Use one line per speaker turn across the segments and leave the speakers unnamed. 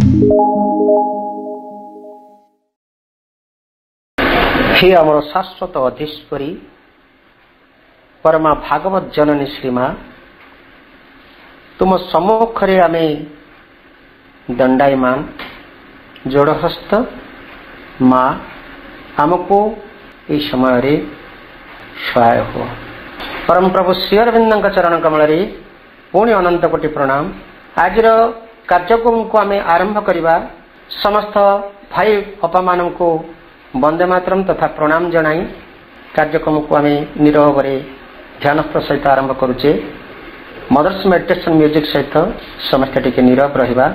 हे अमर शाश्वत अधीश्वरी परमा भागवत जननी श्रीमा तुम सम्मुखरे आमे दंडायमान जोड़हस्त माँ आमको ये समय रे सहाय हो। परम प्रभु श्री अरविंद चरण कमल पुणी अनंत कोटि प्रणाम। आज कार्यक्रम को आम आरंभ करवा समस्त भाई अपा मान को वंदे मातरम तथा प्रणाम जनाई कार्यक्रम को आम निरव ध्यानस्थ सहित आरंभ करुचे। मदर्स मेडिटेशन म्यूजिक सहित समस्त टिके नीरव रहिबा।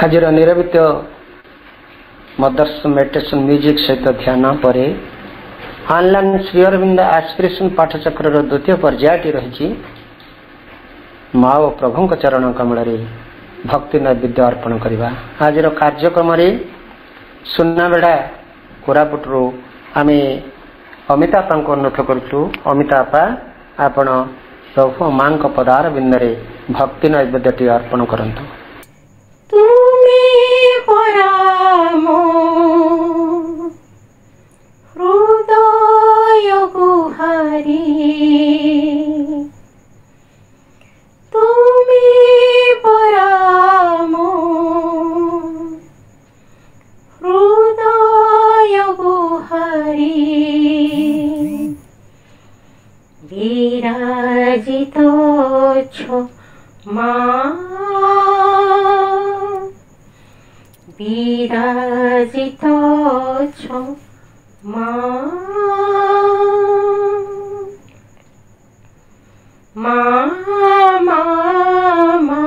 आज निरवित मदर्स मेडिटेशन म्यूजिक सहित ध्यान पर ऑनलाइन श्री अरविंद एस्पिरेशन पाठचक्र द्वितीय पर्यायटी रही माँ और प्रभु चरण कमल भक्ति नैवेद्य अर्पण करवा। आज कार्यक्रम सुनाबेड़ा कोरापुटू आम अमिता आपा को अनुरोध करूँ। अमिता आपा आपण प्रभु माँ पदार बिंदे भक्ति नैवेद्यटी अर्पण करंतु।
परामो हृदय गुहारी तुमी परामो हृदय गुहारी विराजित छो माँ विराजित छो माँ माँ माँ माँ माँ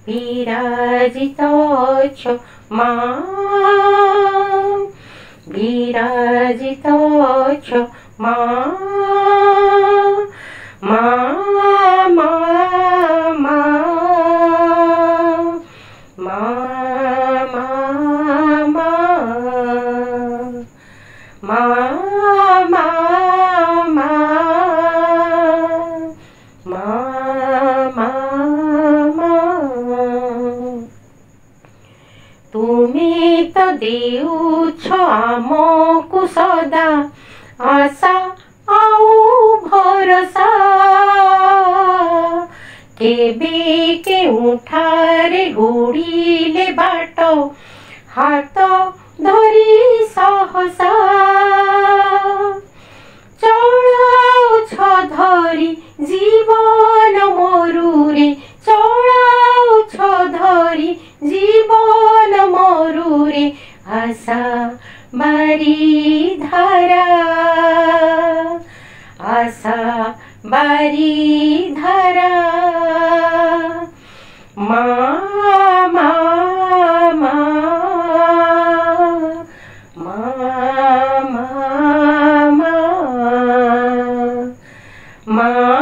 विराजित छो माँ विराजित छो माँ माँ माँ माँ माँ देउछ आमकु सदा आशा आउ भरोसा केबे केउठारे हुड़िले बाट हाथ धरी सहसा चलाउछ धरी जीवन मोरुरे चलाउछ धरी जीवन मोरुरे आशा बारी धारा आशा बारी धारा माँ माँ माँ माँ माँ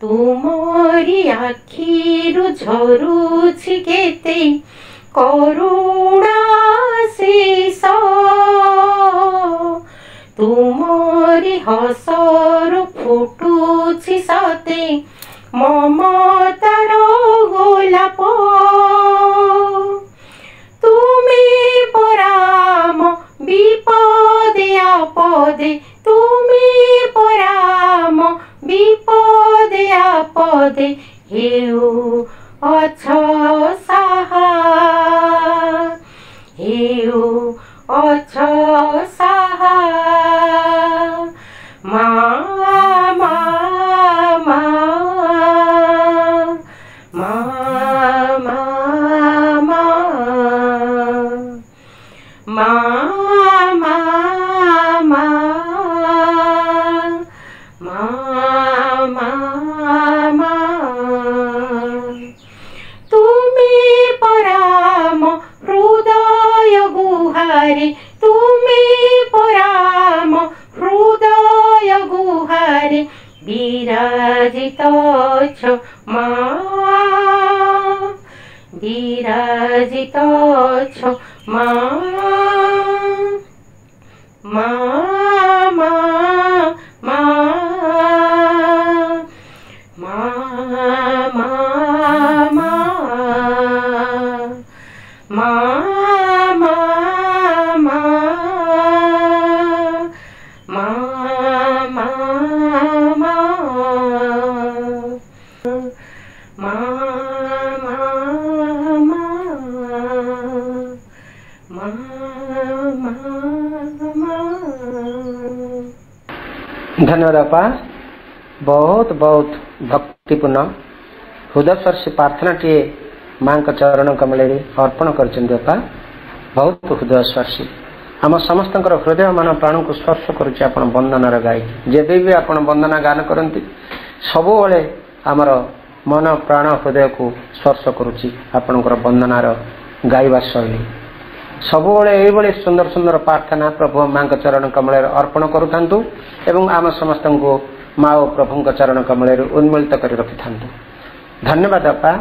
तुमरी आखिरु झरुछि केते करुणा शेष तुमरी हसरु फुटुछि सते ममतार गोलाप तुमे पराम विपदे आपदे तुमे पदे आपदे हेउ अछ साहा हेउ अछ साहा मा मा मा मा मा मा मा मा मा मा मा तुमी पराम हृदय गुहारे तुमी पराम हृदय गुहारे विराजित छ मा विराजित छ मा मा मा मा मा मा मा मा मा मा मा मा मा
धन्यवाद अपा बहुत बहुत भक्तिपूर्ण हृदयस्पर्शी प्रार्थना टे माँ चरण कमल अर्पण करपा बहुत हृदयस्पर्शी आम समस्त हृदय मान प्राण को स्पर्श करुच्च वंदनार गाई जब भी आप वंदना गान करती सब आमर मन प्राण हृदय को स्पर्श करुच्ची आपणकर वंदनार गाइबा शैली सब ये सुंदर सुंदर प्रार्थना प्रभु माँ चरण कमल अर्पण करूँ एवं आम समस्त को माँ और प्रभु चरण कमल उन्मूलित कर रखि था। धन्यवाद अपा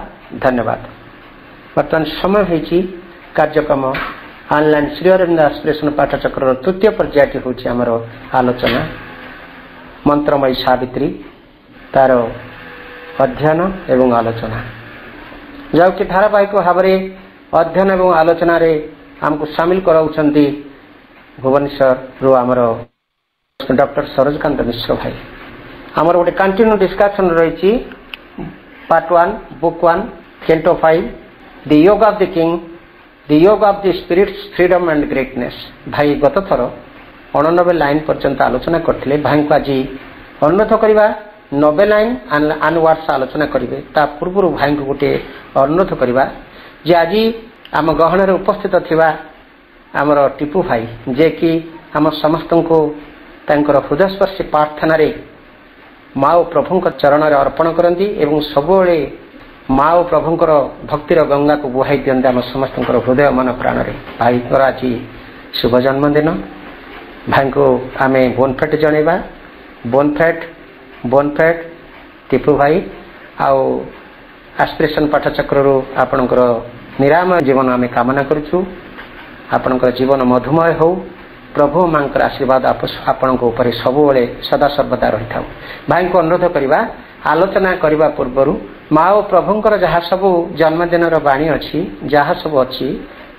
धन्यवाद। बर्तमान समय होती कार्यक्रम ऑनलाइन श्री अरविंद एस्पिरेशन पाठचक्र तृतीय पर्यायटी हूँ आमर आलोचना मंत्रमयी सावित्री तार अध्ययन एवं आलोचना जबकि धारावाहिक भाव में अध्ययन एवं आलोचना रे आमको सामिल कराउछंती भुवनेश्वर रो आमर डॉक्टर सरोजकांत मिश्र भाई आमर गोटे कंटिन्यू डिस्कशन रही part 1 book 1 canto 5 the yoga of the king the yoga of the spirit's freedom and greatness भाई गत थर 89 लाइन पर्यंत आलोचना करथिले भाई को आज अनुरोध करबा 90 लाइन आनवर्ड्स आलोचना करिवे ता पूर्व भाई को गोटे अनुरोध करबा जे आज आम गहन उपस्थित थिबा आमर टीपू भाई जे कि आम समस्त को हृदयस्पर्शी प्रार्थना रे माँ और प्रभु चरण अर्पण करती एवं सब माँ और प्रभु भक्तिर गंगा को बुहाई दिखते आम समस्त हृदय मन प्राण भाई आज शुभ जन्मदिन भाई को आम बोनफेट जनइबा बोनफेट टीपू भाई आउ एस्पिरेशन पाठचक्र आपणकर निरामय जीवन आम कामना करुचु आपणकर जीवन मधुमय हो प्रभु माँ आशीर्वाद आपण उपर सब सदा सर्वदा रही था। भाई को अनुरोध करवा आलोचना करने पूर्वर माँ और प्रभुंर जहाँ सब जन्मदिन बाणी अच्छी जहाँ सब अच्छी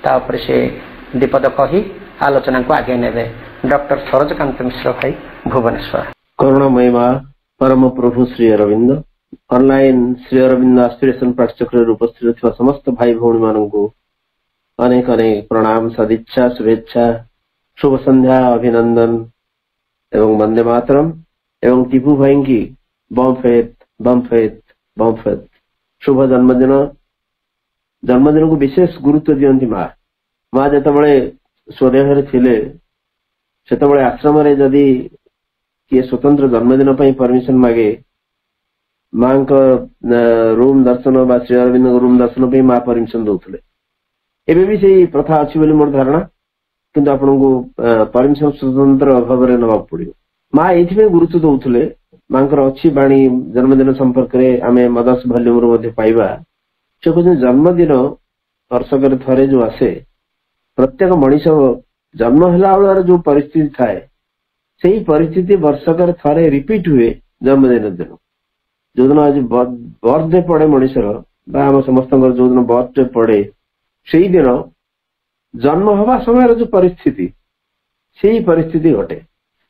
तापर से दीपद कही आलोचना को आगे ने डॉक्टर सरोजकांत मिश्र भाई भुवनेश्वर।
करुणामय माँ परम प्रभु श्री अरविंद ऑनलाइन श्री अरविंद एस्पिरेशन पाठचक्र उपस्थित समस्त भाई भौणी मानू अनेक अनेक प्रणाम सदिच्छा शुभेच्छा शुभ संध्या अभिनंदन एवं वंदे मातरम एवं टीपू भाई की बम फेत शुभ जन्मदिन को विशेष गुरुत्व दियंती माँ जिते स्वदेह थिले सेतबळे आश्रम रे जदि किए स्वतंत्र जन्मदिन परमिशन मागे माँ रूम दर्शन बा श्री अरविंद रूम दर्शन माँ परमिशन दौले एबे भी से प्रथा अच्छी बोली मोर धारणा किंतु आपन को परमिशन स्वतंत्र अभाव में नवा पड़ो माँ ये गुरुत्व दौले माँ अच्छी बाणी जन्मदिन संपर्क में आम मदर्स भल्यूम पाइबा से कहते जन्मदिन वर्षक थे जो आसे प्रत्येक मनीष जन्म है जो परिस्थिति थाए से परिस्थिति वर्षक थे रिपीट हुए जन्मदिन दिन जो दिन आज बर्थडे पड़े मनीषर आम समस्त जो दिन बर्थडे पड़े से दिन जन्म हवा समय जो परिस्थिति से परिस्थिति घटे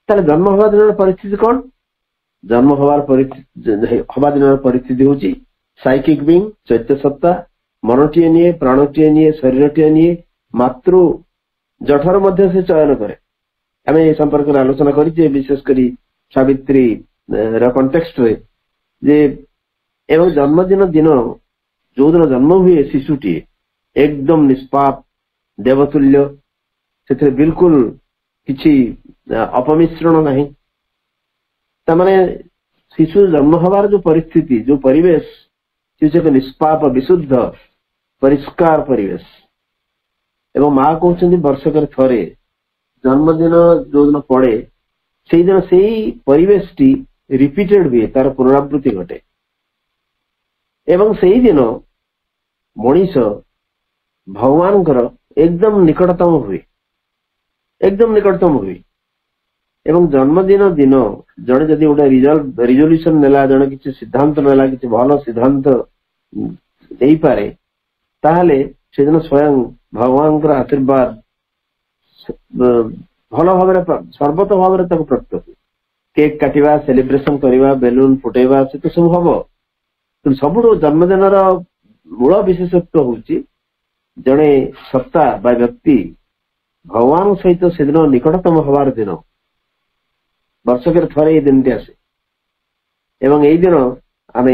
ताले जन्म हवा दिन परिस्थिति कौन जन्म हवा दिन परिस्थिति होची साइकिक बीइंग चैत्य सत्ता मनटीए निये प्राणटीए निये शरीरटीए निये मातृ जठर मध्य से चयन करे आम ए संपर्क में आलोचना करी विशेषकर सावित्री कंटेक्स्ट रे जे एवं जन्मदिन दिन जो दिन जन्म हुए शिशुटी एकदम निष्पाप देवतुल्य से बिल्कुल किसी अपमिश्रण नहीं तमाने शिशु जन्म हवार जो परिस्थिति जो परिवेश एक निष्पाप विशुद्ध परिष्कार परिवेश एवं माँ कहते वर्षकर थरे जन्मदिन जो दिन पड़े से दिन से परिवेश टी रिपीटेड हुए तार पुनरावृत्ति घटे एवं से दिन मनीष भगवान एकदम निकटतम हुए एवं जन्मदिन दिन जड़े जदि गोटे रिजोल्यूशन नेला जड़े किसी सिद्धांत नेला किसी भल सिद्धांत दे पारे ताहले से दिन स्वयं भगवान आशीर्वाद भल भाव सर्वत भाव प्राप्त हुए केक काटिबा सेलिब्रेशन करवा बेलून फुटेबा से तो सब हम सब जन्मदिन मूल विशेषत्व हूँ जड़े सत्ता बा व्यक्ति भगवान सहित से दिन निकटतम हबार दिन वर्षकर थरे दिन आसे एवं यही दिन आम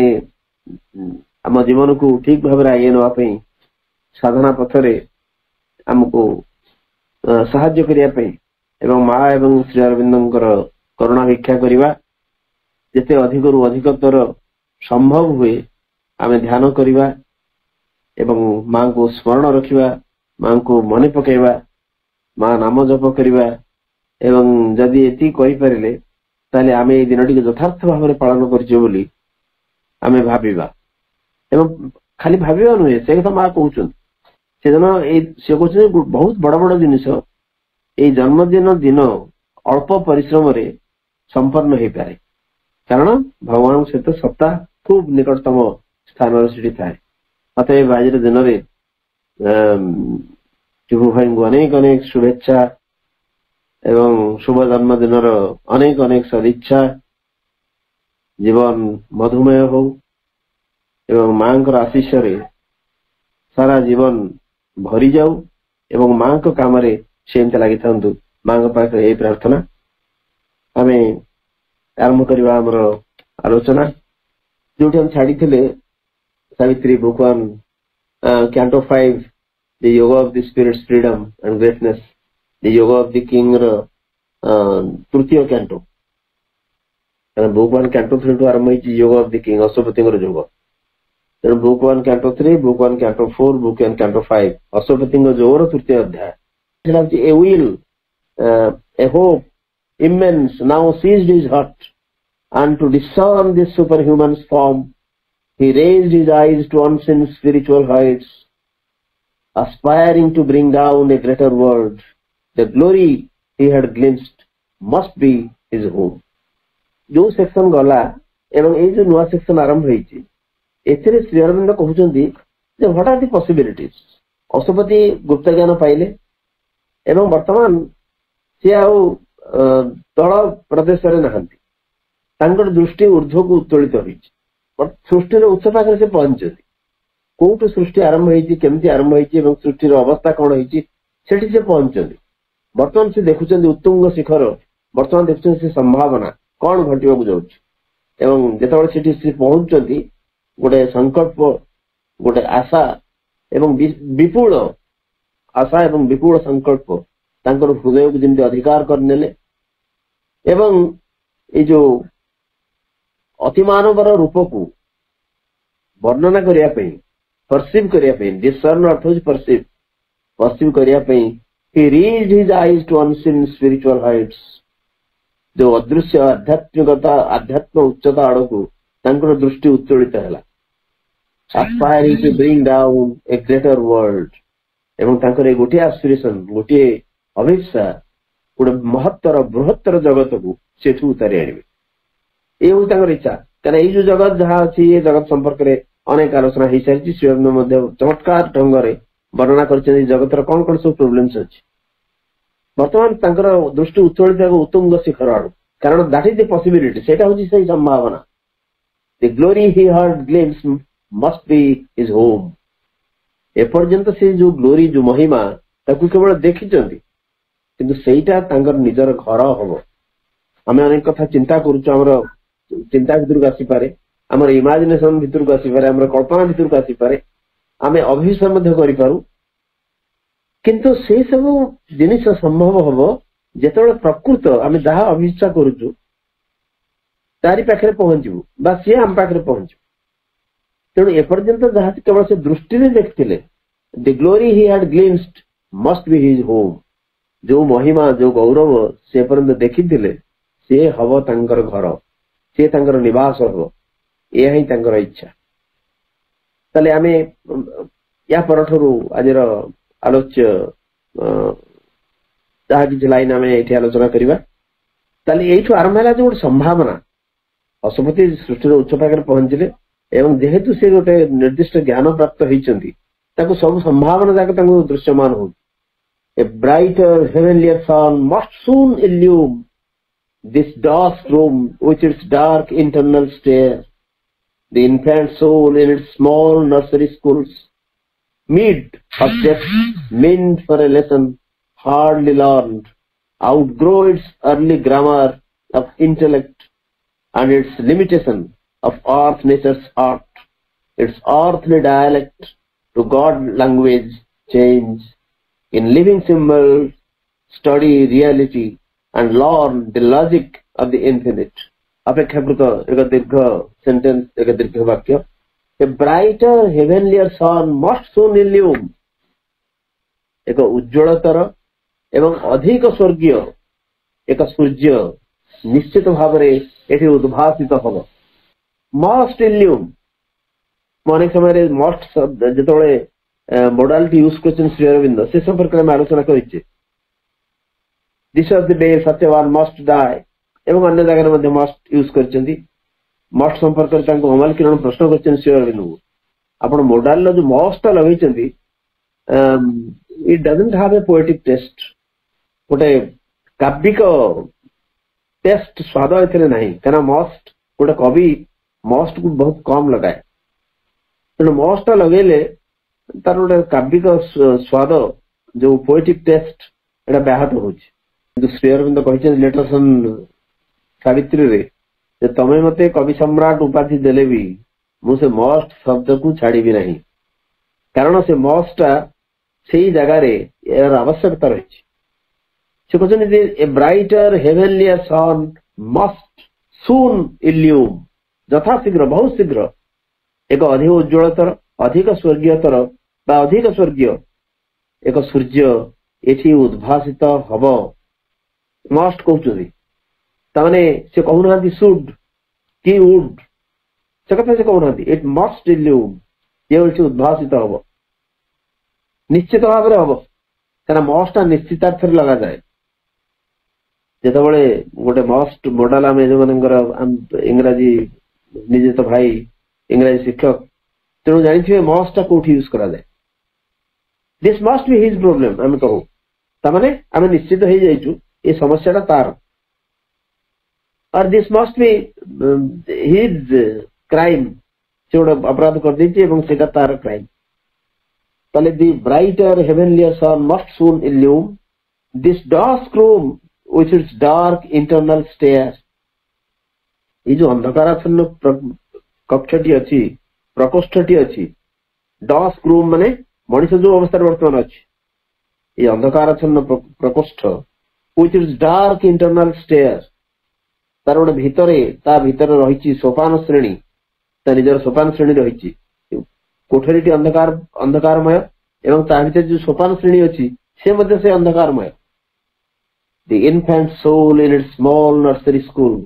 आम जीवन को ठीक भाव आगे नापी साधना पथरे आमको साहाय्य करने एवं माँ एवं श्री अरविंदर करुणा भिक्षा करवा जिते अधिकरू अधिकतर संभव हुए आम ध्यान करवा एवं माँ को स्मरण रखिबा माँ को मन पकेवा माँ नाम जप करवा एवं जदि एति कहि परिले ताले आमे ए दिनटी यथार्थ भाव में पालन करछे बोली आमे भाबिबा एवं खाली भाबिबा नुहे से कथा माँ कहउछन से दिन से कहउछन बहुत बड़ बड़ जिनिस ए जन्मदिन दिन अल्प परिश्रम रे संपन्न हो पारे कारण भगवान सहित सत्ता खूब निकटतम स्थान से थाए अतएव आज दिन में टिभु भाई को अनेक अनेक शुभेच्छा एवं शुभ जन्मदिन अनेक अनेक सदिच्छा जीवन मधुमेह हो एवं माँ आशीष रे सारा जीवन भरी जाऊ एवं माँ को काम रे सेमती लगी था माँ पाख यही प्रार्थना आम आरंभ करवा आमर आलोचना जो हम छाड़ी Savitri book 1 canto 5 the yoga of the spirit's freedom and greatness the yoga of the king तृतीय कैंटो बुक 1 कैंटो 3 टू आरंभ होती yoga of the king Ashwapati योग तेणु book 1 canto 3 book 1 canto 4 book 1 canto 5 Ashwapati योगर तृतीय अध्याय a will a hope immense now seized his heart and to discern this superhuman form he raised his eyes to unseen spiritual heights aspiring to bring down a greater world the glory he had glimpsed must be his home जो section गला एवं ए जो नुआ section आरंभ होईची एथिरे श्री अरविंद कहउचंदी जे what are the possibilities अशुपति गुप्त ज्ञान पाइले एवं वर्तमान से आउ तल प्रदेश नहांती दृष्टि ऊर्ध्व को उत्तोलित हो सृष्टि उच्च पाखे से पहुंचती कौटू सृष्टि आरंभ होती आरंभ होती सृष्टि अवस्था कौन होती से पहुंचती बर्तमान से देखुं उत्तुंग शिखर बर्तमान देखुं से संभावना कौन घटवाक जाऊँ से पहुंचती गोटे संकल्प गोटे आशा एवं विपुल आशा एवं विपुल संकल्प हृदय को जमी अधिकार करने एवं ये जो अतिमानवर रूप को वर्णना करने परसीव करने डिसर्न अर्थ हो परसीव करने he raised his eyes to unseen spiritual heights जो अदृश्य आध्यात्मिकता आध्यात्म उच्चता आड़ को दृष्टि उत्तोलित है aspiring to bring down a greater world एवं गोटे एस्पिरेशन गोटे अभिप्सा गोटे महत्तर बृहत्तर जगत को से उतारी आने ये इच्छा क्या ये जगत जहाँ अच्छी ये जगत संपर्क में अनेक आलोचना हो सारी श्री चमत्कार ढंग से वर्णना कर जगतर कौन सब प्रोब्लेम्स अच्छी बर्तमान दृष्टि उत्तोलित उत्तुंग शिखर आड़ कारण दैट इज द पॉसिबिलिटी सेटा होची सही संभावना the glory he heard glimpse must be his home एपर्यंत से जो ग्लोरी जो महिमा ताकू केवल देखिचंती किंतु सेटा तांगर निजर घर हबो आमे अनेक कथा चिंता करूछु हमर चिंता भितर आसी पारे हमर इमेजिनेशन भितर आसी पारे हमर कल्पना भितर आसी पारे आमे अभिश्वास मध्य करि पारू किंतु से सब जिनिस संभव हबो जेतेबेले प्रकृत आमे जहा अभिश्वास करूछु तारी पाखरे पहुंचबू बा से हम पाखरे पहुंचबू तेणु एपर्यंत जहा केवल से दृष्टि में देखथिले the glory he had glimpsed must be his home जो महिमा जो गौरव से पर्यंत देखिथिले से हबो तांकर घर से तांकर निवास हबो यह ही तांकर इच्छा ताले आमे या परठरु आजिर आलोच्य जहा कि लाइन आमे एठी आलोचना करिबा ताले एठु आरंभ होला जो संभावना अशुपति सृष्टि उच्च पाखरे पहुंचले एवं जेहेतु से गोटे निर्दिष्ट ज्ञान प्राप्त होइचंती ताको सब संभावना जाक ताको दृश्यमान हो a brighter heavenlier sun must soon illume this dark room which its dark internal stair the infant soul in its small nursery schools mid objects meant for a lesson hardly learned outgrow its early grammar of intellect and its limitation of earth nature's art its earthly dialect to God language change in living symbols study reality and learn the logic of the infinite अपेक्षाकृत एक दीर्घ sentence एक दीर्घ वाक्य A brighter heavenlier sun must soon illume एक उज्ज्वलतर एवं अधिक स्वर्गीय एक सूर्य निश्चित भाव में उद्भासित हम मस्ट इल्यूम अनेक समय मस्ट जो मोडालिटी यूज कर श्री अरविंद से संपर्क में आलोचना कर this was the day Satyavan must die एवं अन्य जगह मस्ट यूज कर मस्ट संपर्क अमल किरण प्रश्न कर श्री अरविंद को आप मोडाल जो मस्टा लगे it doesn't have a poetic taste गोटे काव्यिक टेस्ट स्वाद ए ना क्या मस्ट गोटे कवि मस्ट को बहुत कम लगाए तेणु मस्टा लगेले तार गोटे काव्यिक स्वाद जो पोएटिक टेस्ट एटा व्याहत हो श्री अरविंद कही लेटरसन सावित्री तमें मते कवि सम्राट उपाधि देले भी मुझे मस्ट शब्द को छाड़ी भी नहीं कारण से मस्टा से जगार यार आवश्यकता रही ए brighter heavenlier sun must soon illume यथाशीघ्र बहुत शीघ्र एक अधिक उज्ज्वलतर अधिक स्वर्गीयतर अधिक स्वर्गीय एक सूर्य एठी उद्भासित हब मस्ट कहते से कहूना शुड कि वुड से कथा से कहूना इट मस्ट इल्यूम ये उद्भासित हम निश्चित भाव में हम क्या मस्टा निश्चितार्थ लगा जाए जिते गोटे मस्ट मॉडल आम जो इंग्राजी निजे तो भाई इंग्राजी शिक्षक तेणु जानी मस्टा कौटी यूज करा जाए this must be his problem आम कहू ताने आम निश्चित हो जाइचु ये समस्या तार और this must be his crime से गोटे अपराध कर देती तार क्राइम ताले the brighter heavenlier sun must soon illume this dark room with its dark internal stair ये जो अंधकाराच्छन्न कक्षटी अच्छी प्रकोष्ठटी अच्छी डार्क रूम माने मनीष जो अवस्था बर्तमान अच्छी ये अंधकाराच्छन्न प्रकोष्ठ with its dark internal stair तार गोटे भितर रही सोपान श्रेणी निजर सोपान श्रेणी रही कोठरी अंधकारमय एवं ता भीतर जो सोपान श्रेणी अच्छी से अंधकारमय the infant soul in its small nursery school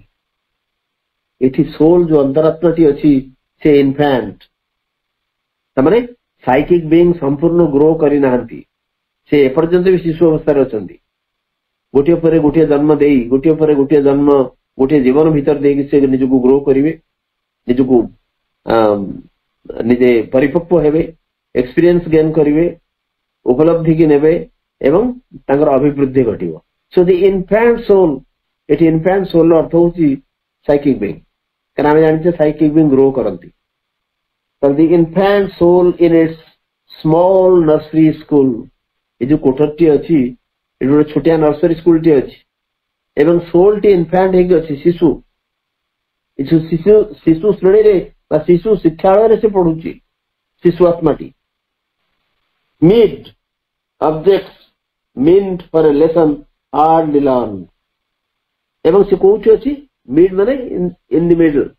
एठी सोल जो अंतरात्माटी अच्छी से इन्फेंट तमाने साइकिक बीइंग संपूर्ण ग्रो करी नाहंती से एपर्यंत भी शिशु अवस्था अच्छा गोटे पर गोटे जन्म दे गोटे पर गोटे जन्म गोटे जीवन भीतर से निजको ग्रो करेंगे निजको निजे परिपक्व हेबे एक्सपीरियंस गेन करेंगे उपलब्धि की नेबे एवं तांकर अभिवृद्धि घटिबो सो द इन्फेंट सोल एटी इनफैंट सोल अर्थ होची साइकिक बीइंग कारण आम जानते साइकिक बीइंग ग्रो करती the infant soul in its small nursery school ये जो कोठरटी अच्छी ये गोटे छोटिया नर्सरी स्कूल टी अच्छी एवं सोल टी इनफैंट है अच्छी शिशु शिशु शिशु श्रेणी रे शिशु शिक्षालय से पढ़ुची शिशु आत्माटी mid objects meant for a lesson hardly learn एवं से कोठी अछि मीड माने इन द मिडल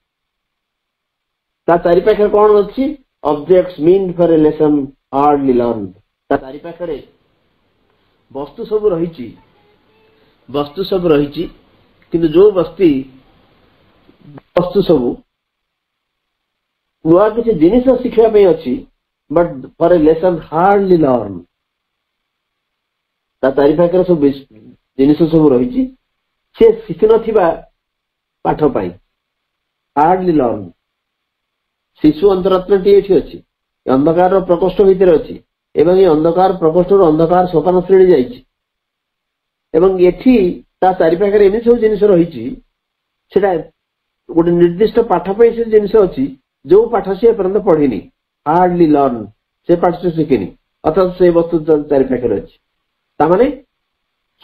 ता चारि पाखे कोन अछि objects meant for a lesson hardly learn ता चारि पाखे रे वस्तु सब रहिछि किंतु जो वस्तु सब नुआ किसी जिनिस शिखा पे अच्छी but for a lesson hardly learn ता चारि पाखे सब जिनिस सब रही से शिखि नथिबा पाठ पाई हार्डली लर्न शिशु अंतरात्माटी एठी अछि अंधकार प्रकोष्ठ भितर अछि एवं ये अंधकार प्रकोष्ठ अंधकार सोपान श्रेणी जाइछि एवं एठी ता चारि पाखे एमि सब जिनिस रही सेटा गोटे निर्दिष्ट पाठ पाई से जिनिस अछि जो पाठ से पर्यंत पढ़िनी हार्डली लर्न से पाठ से शिखिनी अर्थात से वस्तु चारि पाखे अछि ता माने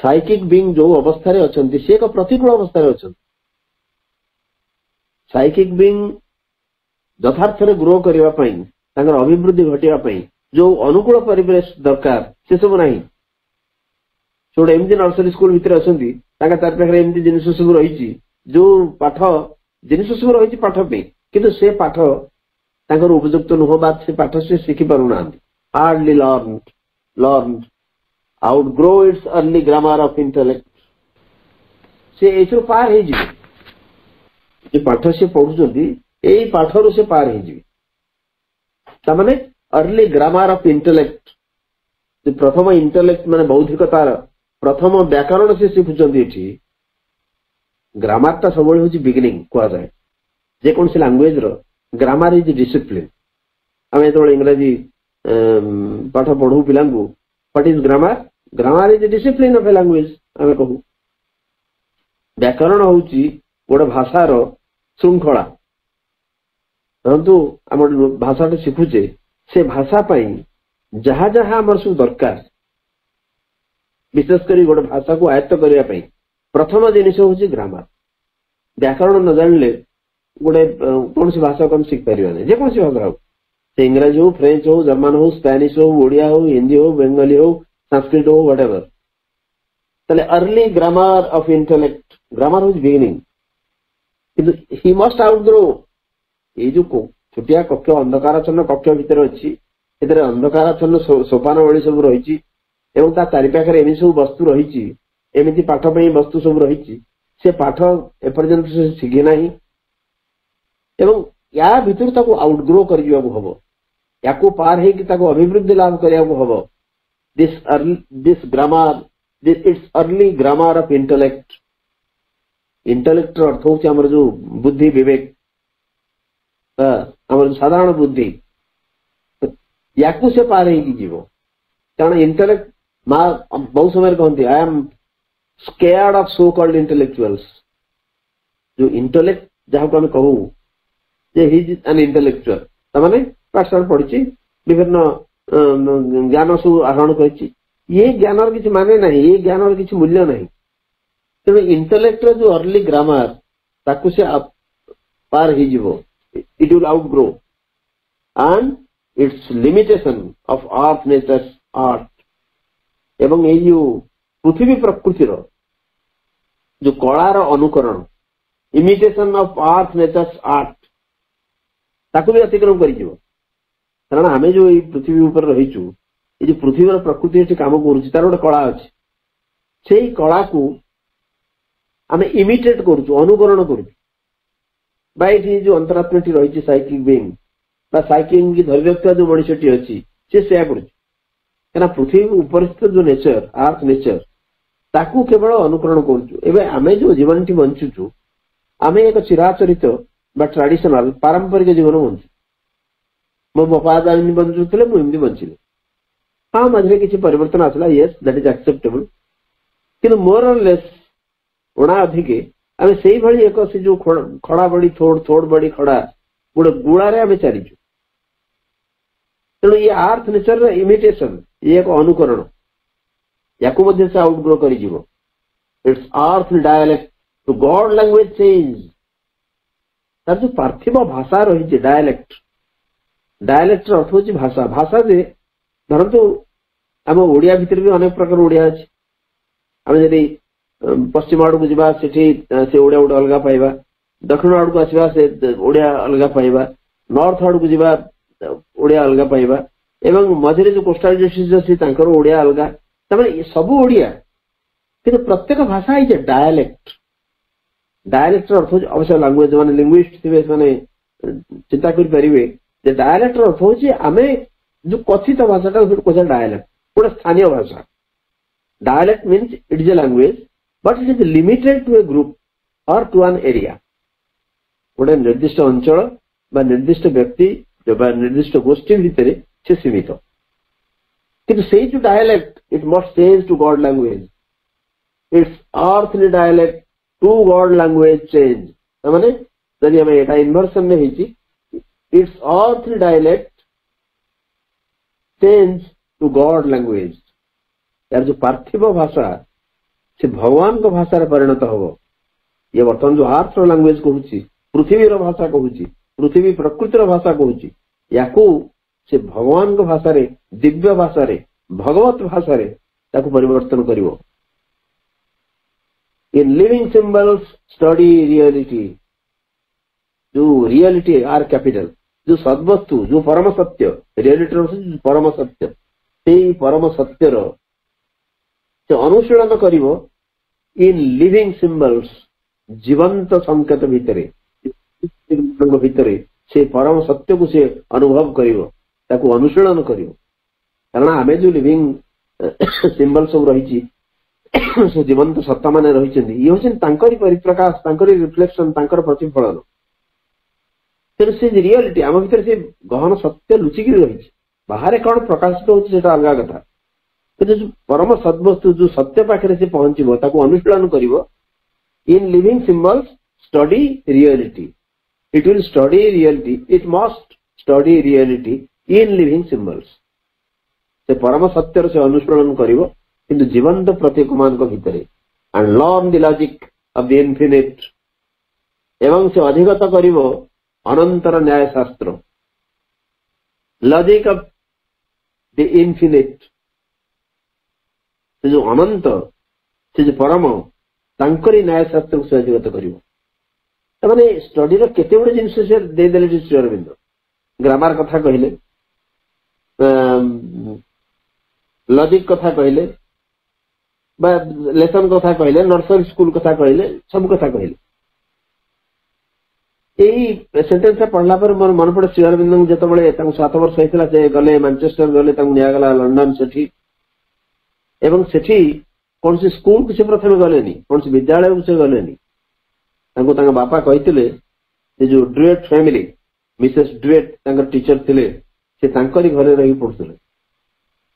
साइकिक बीइंग जो अवस्था रे अछंती से एक प्रतिकूल अवस्था रे अछंती साइकिक बीइंग यथार्थ रे ग्रो करिवा पई तांगर अभिवृद्धि घटिया पई जो अनुकूल परिवेश दरकार से सब नाही छोड़े एमती नर्सरी स्कूल भितर अछंती तांगा चारि पाखे एमती जिनिस सब रहिछि जो पाठ जिनिस सब रहिछि पाठ पे किंतु से पाठ तांगर उपयुक्त नुह बात से पाठ से शिखि पारुना hardly learn outgrow its early grammar of intellect से एथरो पार हे जी जे पाठ से पढुचंती एई पाठरो से पार हे जी ता माने अर्ली ग्रामर ऑफ इंटेलेक्ट जे प्रथम इंटेलेक्ट माने बौद्धिकतार प्रथम व्याकरण से शिखुचंती एठी ग्रामर ता सबळे होची बिगिनिंग कोआ जाय जे कोन से लैंग्वेज रो ग्रामर इज डिसिप्लिन आमे तो इंग्रजी पाठ पढू पिलांगु what is grammar grammar is discipline of a language आमे कहू व्याकरण होची गोटे भाषार श्रृंखला परंतु आम भाषाटा शिखुचे से भाषा पाई जहा जहा आमर सब दरकार विशेषकर गोटे भाषा को आयत्त करने पाई प्रथम जिनिस होची ग्रामर व्याकरण न जानले गोटे कौन सी भाषा को हम शिख पारिबा जे कौन सी भाषा हो से इंग्रजी हो फ्रेंच हो जर्मन हो स्पेनिश हो ओडिया हो हिंदी हो बेंगली हो संस्कृत हो व्हाटएवर तले early grammar of intellect grammar is beginning किंतु ही मस्ट आउटग्रो ये जो छोटिया कक्ष अंधकारच्छन्न कक्ष भितर अच्छी एतरे अंधकारच्छन्न सोपान भଳି सब रही एवं ता चारि पाखरे एमि सब वस्तु रही एमिति पाठ पई वस्तु सब रही से पाठ एपर्यंत से शिखि नाही एवं या भितर ताको आउटग्रो कर जिवाको हबो याको पार हे कि ताको अभिवृद्धि लाभ करियाको हबो this grammar its early grammar of intellect intellect अर्थ होची हमर जो बुद्धि विवेक हमर साधारण बुद्धि याको से पार हे कि जीवो कारण इंटेलेक्ट मा बहुत समय कहती I am scared of so called intellectuals जो इंटेलेक्ट जहाँ को हम कहू जे ही इज एन इंटेलेक्चुअल तमाने पाठशाला पढ़ी विभिन्न ज्ञान सब आहरण कर ये ज्ञान किसी माने नहीं ये ज्ञान किसी मूल्य नहीं तेणु इंटेलेक्ट जो अर्ली ग्रामर ताकू से पार ही जीवो it will outgrow and it's limitation of earth nature art एवं ये जो पृथ्वी प्रकृतिर जो कलार अनुकरण imitation of earth nature art ताकू भी अतिक्रम कर कारण आम जो पृथ्वी ऊपर रहीचु ये जो पृथ्वी प्रकृति काम कर तार गोटे कला अच्छी से कला को आम इमिटेट करुचु अनुकरण करुचु जो अंतरात्मा रही साइकिक बीइंग साइकिक की धरी रखा जो मनुष्यटी अच्छी से करुना पृथ्वी ऊपर जो नेचर अर्थ नेचर ताकू केवल अनुकरण करुचु आम जो जीवन टी बंचुचु आम एक चिराचरित ट्राडिशनल पारंपरिक जीवन बंचु मो बापा दादी बंचुले मुझे बंचिले हाँ मझे किसी परिवर्तन आसला येस दैट इज एक्सेप्टेबल कि मोर और लेस उणा अधिके आम से एक से जो खड़ा बड़ी थोड़ बड़ी खड़ा गोटे गुड़ा आम चलीचु तेणु ये आर्थ नेचर इमिटेशन ये एक अनुकरण या से आउटग्रो कर its earth dialect to god language change तार जो पार्थिव भाषा रही डायलेक्ट डायलेक्ट अर्थ हूँ भाषा भाषा जे धरतु आम ओडिया भितर भी अनेक प्रकार ओडिया अच्छे आम जदि पश्चिम आड़ को जावा से ओडिया गोटे अलग पाइबा दक्षिण आड़ को आसवा से ओडिया अलग पाइबा नॉर्थ आड़ को जावा ओडिया अलग पाइबा एवं मझे जो कोस्टाल डिस्ट्रिक्ट अच्छी तांकर ओडिया अलग तमें सब ओडिया किंतु प्रत्येक भाषा इज डायलेक्ट डायलेक्ट अर्थ अवश्य लैंग्वेज माने लिंग्विस्ट थे माने चिंता करें डायलेक्ट अर्थ हूँ आम जो कथित भाषाटा कहे डायलेक्ट गोटे स्थानीय भाषा dialect means it is a language but it is limited to a group or to an area गोटे निर्दिष्ट अंचल बा निर्दिष्ट व्यक्ति निर्दिष्ट गोष्ठी भितर से सीमित किंतु से जो dialect it must change to god language its earthly dialect to god language change माने जदि आम एटा इनवर्सन में होती its earthly dialect change to god language यार जो पार्थिव भाषा से भगवान को भाषा परिणत हम ये बर्तमान जो आर्थ लैंग्वेज कहूँ पृथ्वी भाषा कहूँ पृथ्वी प्रकृतिर भाषा कहूँ या से भगवान को भाषा रे दिव्य भाषा रे भगवत भाषा रे ताकू परिवर्तन करिवो in living symbols study reality जो रियलिटी आर कैपिटल जो सद्वस्तु जो परम सत्य रियलिटी परम सत्य से परम सत्यर से अनुशीलन करिवो इन लिविंग सिंबल्स जीवंत संकेत भितरे भितरे से परम सत्य को से अनुभव करिवो ताकू अनुशीलन करिवो कारण आमे जो लिविंग सिंबल सब रही से जीवंत सत्ता माने रही ये हूँ तांकरी परिप्रकाश तांकरी रिफ्लेक्शन तांकर प्रतिफलन तेणु से रियलिटी आम भीतर से गहन सत्य लुचिकी रही बाहर कौन प्रकाशित होता अलग कथा कि जो परम सद्वस्तु जो सत्य पाखे से पहुंचो ताकू अनुशीलन करिवो in living symbols study reality it will study reality it must study reality in living symbols से परम सत्यर से अनुशीलन करिवो किंतु जीवंत प्रतीक मान भितर and learn the logic of the infinite एवं से अधिगत करिवो अनंतर न्याय शास्त्र लॉजिक ऑफ द इन्फिनिट से जो अनंत से जो परम तांकरी न्याय शास्त्र को से अधिगत करिवो तमाने स्टडी रो केते गुडे जिंस से दे देले श्री अरविंद ग्रामर कथा कहले लॉजिक कथा कहले बा लेसन कथा कहले नर्सरी स्कूल कथा कहले सब कथा कहले यही सेंटेंस पढ़ला पर मोर मन पड़े श्री अरविंद जिते 7 वर्ष होता से गले मैनचेस्टर गले निगला लंडन से एवं सेठी कौन सी स्कूल को से प्रथम गलेनी कौन सी विद्यालय को से गलेनी बापा कहते जो ड्रुएट फैमिली मिसेस ड्रुएट टीचर थिले से तांकरी घरे रही पढ़ुले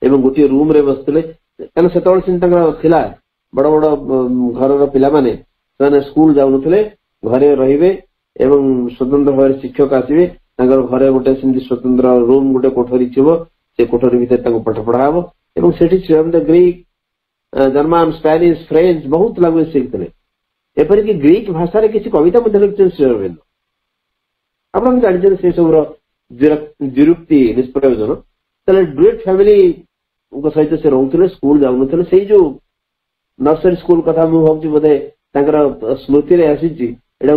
एवं गोटे रूम रे बसते कहना से बड़ बड़ घर पिला माने स्कूल जाऊन घरे रहिबे एवं स्वतंत्र भाव शिक्षक आसवे घरे गोटे स्वतंत्र रूम गोटे कोठरी थी से कोठरी भितर पाठ पढ़ाब एवं से ग्रीक जर्मन स्पेनिश फ्रेंच बहुत लैंग्वेज शिखते एपरिक ग्रीक भाषा रे किसी कविता लिखते श्री अरविंद आप जानते से सब विरुक्ति निष्प्रयोजन तेल ड्रुएट फैमिली सहित से रोते स्कूल जाऊन से जो नर्सरी स्कूल कथा मुझे भावी बोधे स्मृति आसी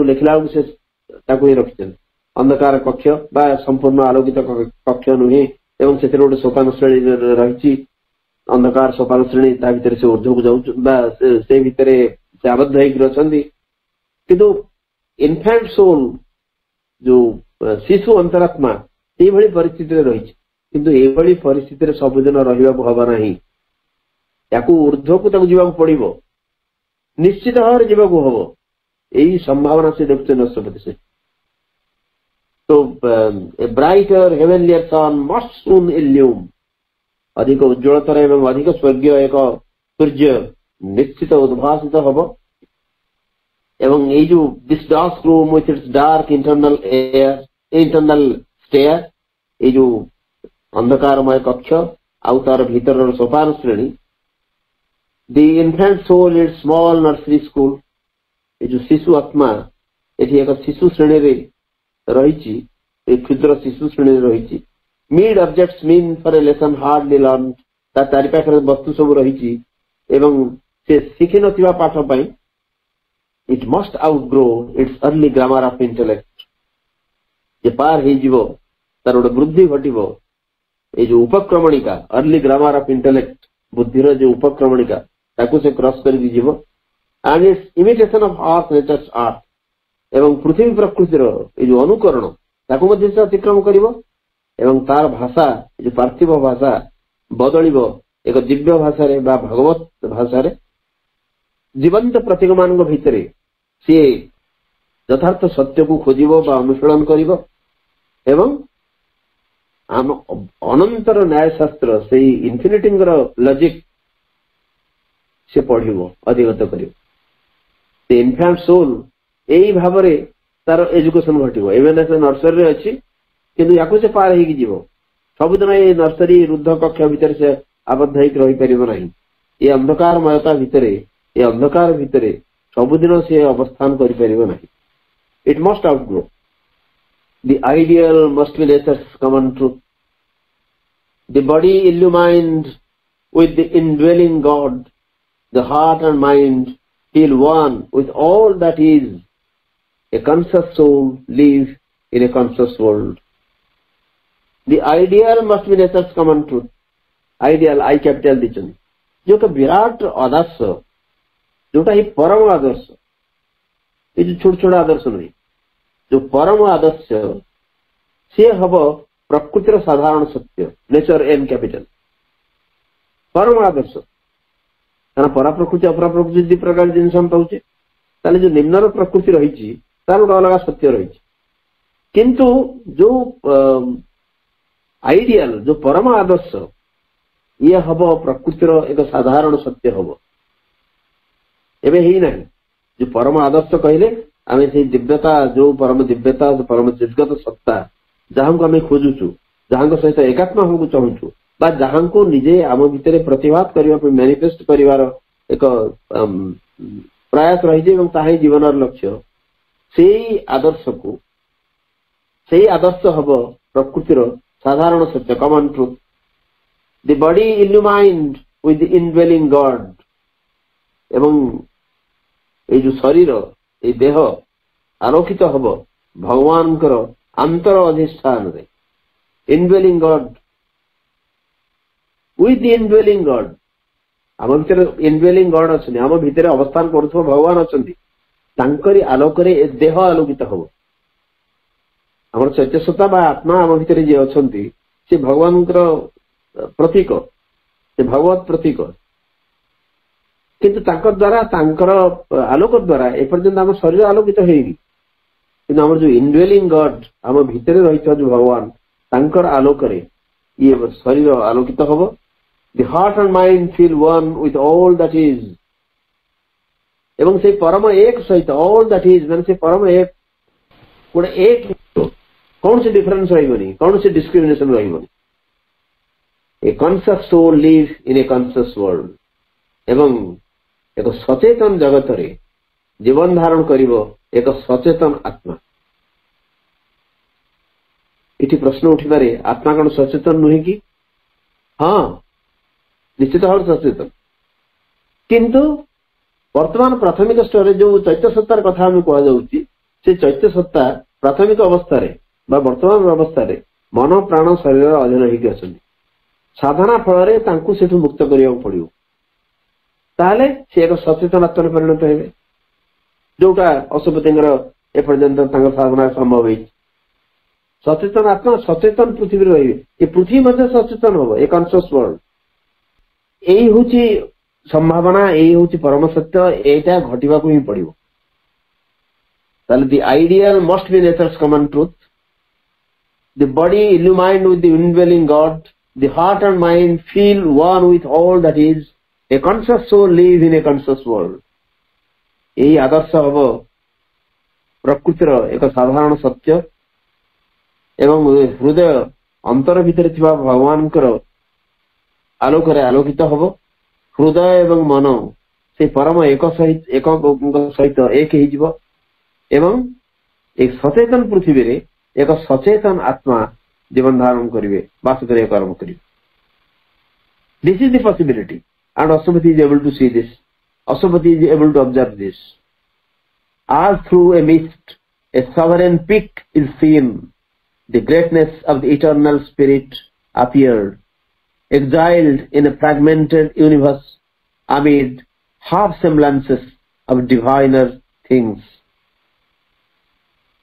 लिखला से रखी अंधकार कक्ष बा संपूर्ण आलोकित कक्ष नुहे एवं से गोटे सोपान श्रेणी रही अंधकार सोपान श्रेणी भितर से ऊर्ध्व को जाऊँ से भितर से आबद्ध होती किंतु इनफैंट सोल जो शिशु अंतरात्मा ये परिस्थिति रही किंतु ये परिस्थिति सबुदिन रहा हम ना या ऊर्ध्व को जावाक पड़ो निश्चित भाव में जावाक हम यही संभावना से देखते नष्टपति से तो ब्राइटर हेवेनलियर सन मस्ट सून इल्यूम अधिक उज्ज्वलतर एवं अधिक स्वर्गीय एक सूर्य निश्चित उद्भासित हम एवं ये जो this dark room with its dark internal air internal stair ये जो अंधकारमय कक्ष आउ तार भीतर सोपान श्रेणी the infant soul its small nursery school ये जो शिशु आत्मा ये एक शिशु श्रेणी रही क्षुद्र शिशु श्रेणी रही mid objects mean for a lesson hardly learn ता चारिपाखर वस्तु सब रही से शिखि नथिबा पाठ पाई it must outgrow its early grammar of intellect जे पार हो जीवो तार गोटे वृद्धि घटिबो ये जो उपक्रमणिका अर्ली ग्रामर ऑफ इंटेलेक्ट बुद्धिर जो उपक्रमणिका ताकू से क्रॉस कर दीजिबो and its imitation of earth nature's art एवं पृथ्वी प्रकृतिर ये जो अनुकरण ताकू मध्ये से अतिक्रम करिवो एवं तार भाषा जो पार्थिव भाषा बदलिबो एक दिव्य भाषा रे बा भगवत भाषा रे जीवंत प्रतीक मान भितर सी यथार्थ सत्य को खोजिबो बा अनुशीलन करिवो एवं आम अनंतर न्याय शास्त्र से इन्फिनिटिंग लॉजिक से पढ़िबो अधिगत करिवो इन्फेंट सोल यही भाव में तार एजुकेशन घटिबो एवं से नर्सरी अच्छी किंतु याकू से पार होगी जीव सबुदिन ये नर्सरी रुद्ध कक्ष भितर से आबद्ध होकर रही पारिबो नहीं ये अंधकारमयता भितर ये अंधकार भितर सबुदिन से अवस्थान करि पारिबो नहीं it must outgrow the ideal must be nature's common truth the body illumined with the indwelling God the heart and mind feel one with all that is a conscious soul live in a conscious world the ideal must be nature's common truth ideal I capital दिचन जो कि विराट आदर्श जोटा ही परम आदर्श ये जो छोट छोट आदर्श नहीं जो परम आदर्श सी हम प्रकृतिर साधारण सत्य नेचर एम कैपिटल परम आदर्श कारण परा प्रकृति अपरा प्रकृति दि प्रकार जिन पाचे जो निम्न प्रकृति रही गोटे अलग सत्य रही किंतु जो आइडियल जो परम आदर्श ये हम प्रकृतिर एक साधारण सत्य हम एवं ही ना जो परम आदर्श कहले आम से दिव्यता जो परम दिव्यता जो परम जिद्गत सत्ता जहाँ को आम खोजुचु जहाँ सहित एकात्म होगा चाहूँ जहाँ को निजे आम भितर प्रतिभात करने मैनिफेस्ट कर एक प्रयास रही जीवन लक्ष्य से आदर्श को से आदर्श हम प्रकृतिर साधारण सत्य common truth the body illumined with the indwelling God एवं ये जो शरीर ये देह आलोकित हम भगवान अंतर अधिष्ठान रे indwelling God with the indwelling God आम भीतर इनड्वेलिंग गॉड अच्छा आम भीतर अवस्थान कर भगवान अच्छा आलोक देह आलोकित हम आम चैत्यसत्ता आत्मा आम भीतर जी अच्छा से भगवान प्रतीक से भगवत प्रतीक किंतु द्वारा आलोक द्वारा एपर्यंत आम शरीर आलोकित होगी किंतु आम जो इनड्वेलिंग गॉड आम भितर रही जो भगवान तांकर आलोक ये शरीर आलोकित हम the heart and mind feel one with all that is एवं से परम एक सहित ऑल दैट इज मैंने से परम एक गोटे एक कौन से डिफरेंस रही कौन से डिस्क्रिमिनेशन रही a conscious soul live in a conscious world एवं एक सचेतन जगत रे जीवन धारण करिवो एक सचेतन आत्मा इति प्रश्न उठिबारे आत्मा कौन सचेतन नुहे कि हाँ निश्चित भाव सचेतन किंतु वर्तमान प्राथमिक स्तर जो चैत्य सत्तार कथा आम कहुच्छी से चैत्य सत्ता प्राथमिक अवस्था वर्तमान अवस्था मन प्राण शरीर अधीन होगी अच्छा साधना फल से मुक्त करने पड़ो ताले से एक सचेतन आत्मा परिणत हे जोटा अशुपति एपर्यंत साधना संभव हो सचेतन आत्मा सचेतन पृथ्वी रे ये पृथ्वी मध्य सचेतन हम ए कॉन्शियस वर्ल्ड यही हूँ संभावना यही हूँ परम सत्य एटा घटवा ही पड़ो the ideal must be nature's common truth the body illumined with the indwelling God the heart and mind feel one with all that is a conscious soul live in a conscious world यही आदर्श हम प्रकृतिर एक साधारण सत्य एवं हृदय अंतर भितर थिबा भगवान आलोक आलोकित हब। हृदय एवं मन से परम एक सहित एक हो एवं एक सचेतन पृथ्वी रे एक सचेतन आत्मा जीवन धारण करेंगे, बास करें, कर्म करेंगे। This is the possibility and Ashwapati is able to see this, Ashwapati is able to observe this. As through a mist, a sovereign peak is seen. The greatness of the eternal spirit appeared, exiled in a fragmented universe amid half semblances of diviner things.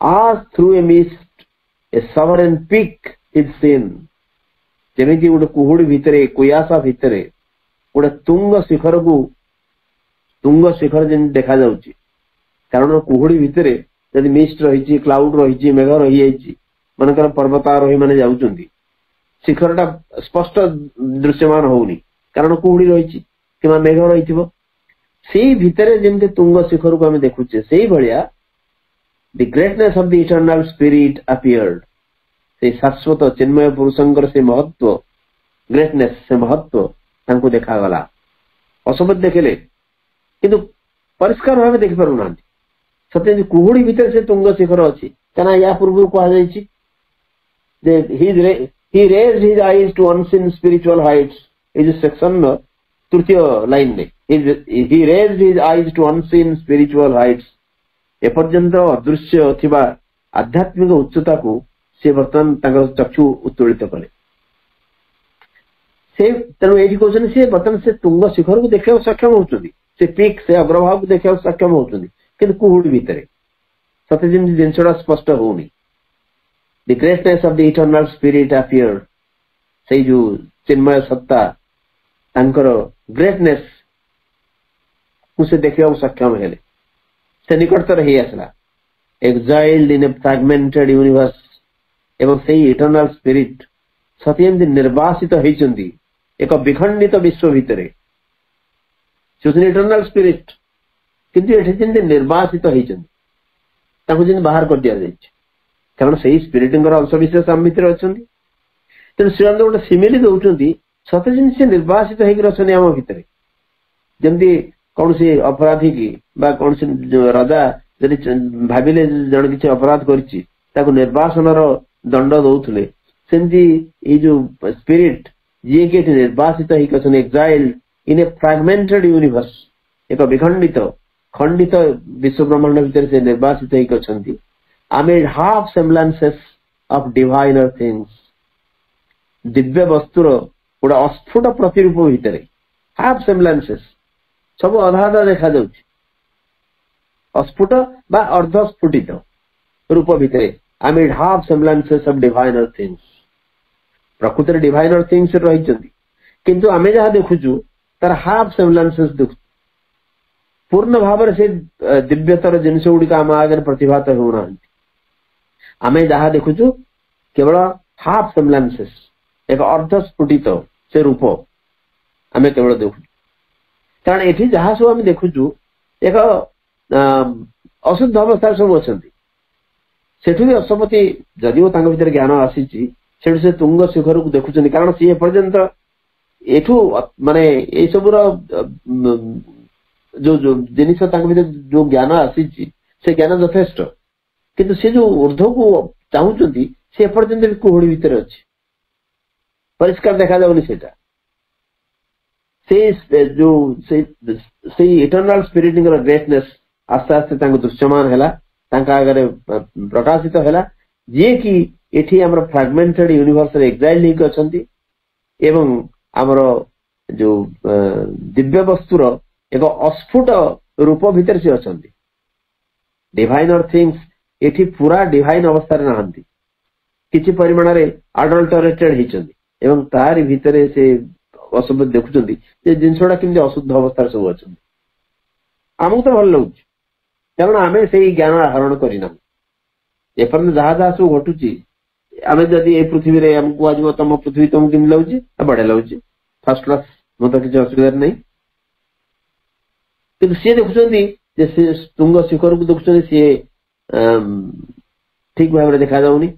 As through a mist, a sovereign peak is seen. जेमिति गोटे कुहुड़ी भितरे, कुयासा भितरे गोटे तुंग शिखर जेन देखा जाउची, कारण कुहुड़ी भितरे जदि mist रही, क्लाउड रही, मेघ रही, मनकर पर्वतारोही माने जाउचंदी, शिखरटा स्पष्ट दृश्यमान होउनी कारण कुहुड़ी रही कि मेघ रही। से भितरे जेमते तुंग शिखर को आम देखुचे, से भलिया the greatness of the eternal spirit appeared. से शाश्वत चिन्मय पुरुषंकर से महत्व, ग्रेटनेस से महत्व तांको देखा गला। अशुपति देखले किंतु परिष्कार भाव देखि पारु नांती। सत्य कुहुड़ी भितर से तुंग शिखर अच्छी क्या या पूर्व कहुई, he raised his eyes to unseen spiritual heights is section तृतीय लाइन में, he raised his eyes to unseen spiritual heights। एपर्यंत अदृश्य थिबा आध्यात्मिक उच्चता को से बर्तमान तांकर चक्षु उत्तोलित कले। से तेणु ये कहते से बर्तमान से तुंग शिखर को देखा सक्षम होती, से पीक से अग्रभाव को देखा सक्षम होती, कि कुहुड़ी भितर सत्य जमी जिनसा स्पष्ट होनी। The greatness of the eternal spirit appeared, से जो चिन्मय सत्ता तांकर ग्रेटनेस को से देखा सक्षम हेले, से निकटतर ही आसला। एक्साइल्ड इन ए फ्रैगमेंटेड यूनिवर्स, एवं से इटर्नल स्पिरिट सत्यम निर्वासित होती एक विखंडित विश्व भितर। इटर्नल स्पिरिट किंतु ये निर्वासित होती बाहर कर दिया जाए, कारण से स्पिरिट अंश विशेष आम भितर अच्छा। तेणु श्रीराम गोटे सिमिली दौरान सत जिन से निर्वासित होती आम भितर। जमी कौन सी अपराधी की कौन सी राजा जदि भाविले जन किसी अपराध कर निर्वासन दंड दौले, सेमती जो स्पिरिट जी कि निर्वासित एक्साइल्ड इन ए फ्रैगमेंटेड यूनिवर्स, एक विखंडित खंडित विश्व ब्रह्मांड भितर से निर्वासित होती amid half semblances of diviner things। Divya वस्तुर गोटे अस्फुट प्रतिरूप भितर हाफ सेम्बलांसेस सब अधा अधा देखा जाउछि, अस्फुट बा अर्धस्फुटित रूप भितर amid half semblances of diviner things। प्रकृति डिवाइनर थिंग्स रही, किंतु आमे जहाँ देखुचु तार हाफ सेम्बलांसेस देखु, पूर्ण भाव से दिव्यतर जिनस गुड़िक आम आगे प्रतिभात होना। आमे जहाँ देखुचु केवल हाफ सेम्बलांसेस, एक अर्धस्फुटित से रूप आमे केवल देखु, कारण ये जहाँ सब आम देखुचु एक अशुद्ध अवस्था सब अच्छा। सेठू भी अशुपति जदिव भीतर ज्ञान आसी से तुंग शिखर को देखुं, कारण सी एपर्यंत एठू माने ये सब जो जिनिस भीतर जो ज्ञान आसी से ज्ञान यथेष्ट, किंतु से जो ऊर्ध्व को चाहूंट से एपर्यंत कुहुड़ी भितर अच्छी, परिष्कार देखा जाऊनी। सेटा से इटर्नल स्पिरिट ग्रेटनेस आस्ते आस्ते दृश्यमान है, आगे प्रकाशित है, जी कि एठी हमर फ्रैगमेंटेड यूनिवर्स रे एक्साइल होके अछंती एवं हमर जो दिव्य वस्तुर एक अस्फुट रूप भितर से अछंती। डिवाइनर थिंग्स एठी पूरा डिवाइन अवस्था रे नहंती, किछि परिमाण रे अडल्टरेटेड हिचंती एवं तारि भितरे से असुभ देखुचंती जे जिनसोडा किंतु अशुद्ध अवस्था रे सब अछंती। हमहु तो भल लगुची, कारण आमे से ज्ञान आहरण करिना। एपर्यंत जहाँ जहाँ सब घटुची आम जदि ये पृथ्वी रे आमको आज तुम पृथ्वी तुमको केमती लगुच, बढ़िया लगुच, फर्स्ट क्लास, मत किसी असुविधा नहीं। कि सी देखुं तुंग शिखर को देखुं, सी ठीक भाव देखा जाऊनी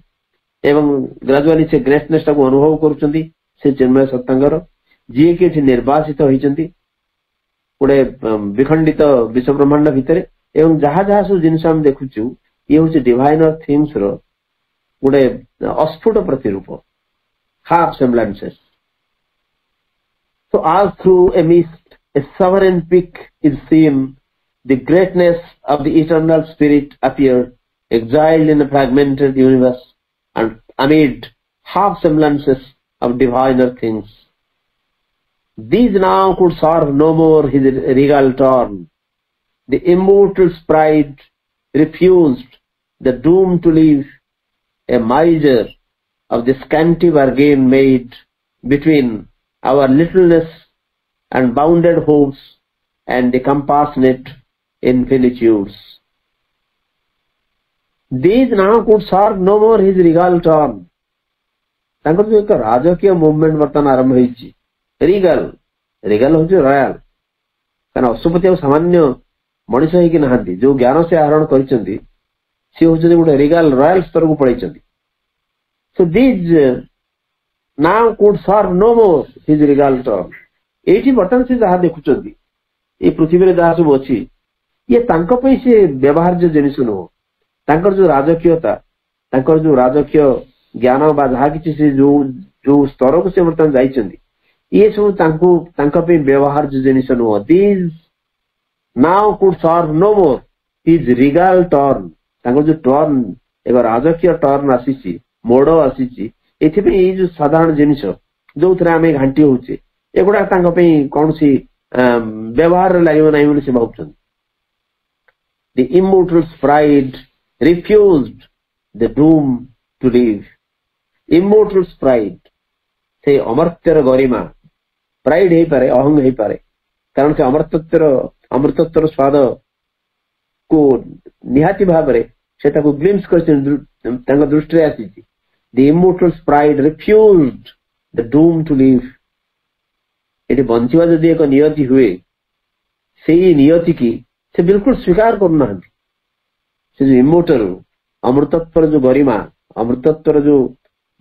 एवं ग्राजुअली से ग्रेटनेस टाको अनुभव करुचंती से चिन्मय सत्संगर जी कि निर्वासित होइचंती गोटे विखंडित विश्व ब्रह्मांड भितर एवं जहाँ जहाँ सब जिन हम देखुचु ये हूँ डिवाइनर थीम्स रो गोटे अस्फुट प्रतिरूप half सेम्बलांसेस so all through a mist a sovereign peak is seen the greatness of the eternal spirit appeared exiled in a fragmented universe and amid half semblances of diviner things. These now could serve no more his regal turn. The immortal's pride refused the doom to live, a miser of the scanty bargain made between our littleness and bounded hopes and the compassionate infinitudes. These now could serve no more his regal turn. तांकर जो एक राजकीय movement वर्तमान आरंभ होइछि Regal Regal हो royal कारण अशुपति और सामान्य मनीष है कि नहांती जो ज्ञान से आहरण करिसंती सी होचे गोटे रिगल रॉयल स्तर को पळैचंती so these now could serve no more his regal turn एठी बटन से जहा देखुचंती ए पृथ्वी रे जहा सब अछि ये तांको पई से व्यवहार्य जिनिस नो तांकर जो राजकीयता तांकर जो राजकीय ज्ञान बा जहा किछि से जो स्तर को से वर्तमान जाइचंती ये सब तांको तांका पे व्यवहार्य जिनिस no these now could serve no more his regal turn तांको जो टर्न एगो राजकीय टर्न आसीछि मोड़ आसीछि एथिपे ये जो साधारण जिनिस जो थरे आमे घांटी होचे एगुडा तांको पे कोनसी व्यवहार लागिबो नै बोली से भाबछन the immortal's pride refused the doom to live immortal's pride से अमर्त्यर गरिमा प्राइड हे पारे अहंग हे पारे कारण से अमृतत्वर स्वाद को निहाती भाव रे से ताको ग्लिम्स करछन तांगा दृष्टि रे आसीछि the immortal's pride refused the doom to live एटी बंचिवा जदि एक नियति हुए सेही नियति की से बिल्कुल स्वीकार करना से जो इमोर्टल अमृतत्वर जो गरिमा अमृतत्वर जो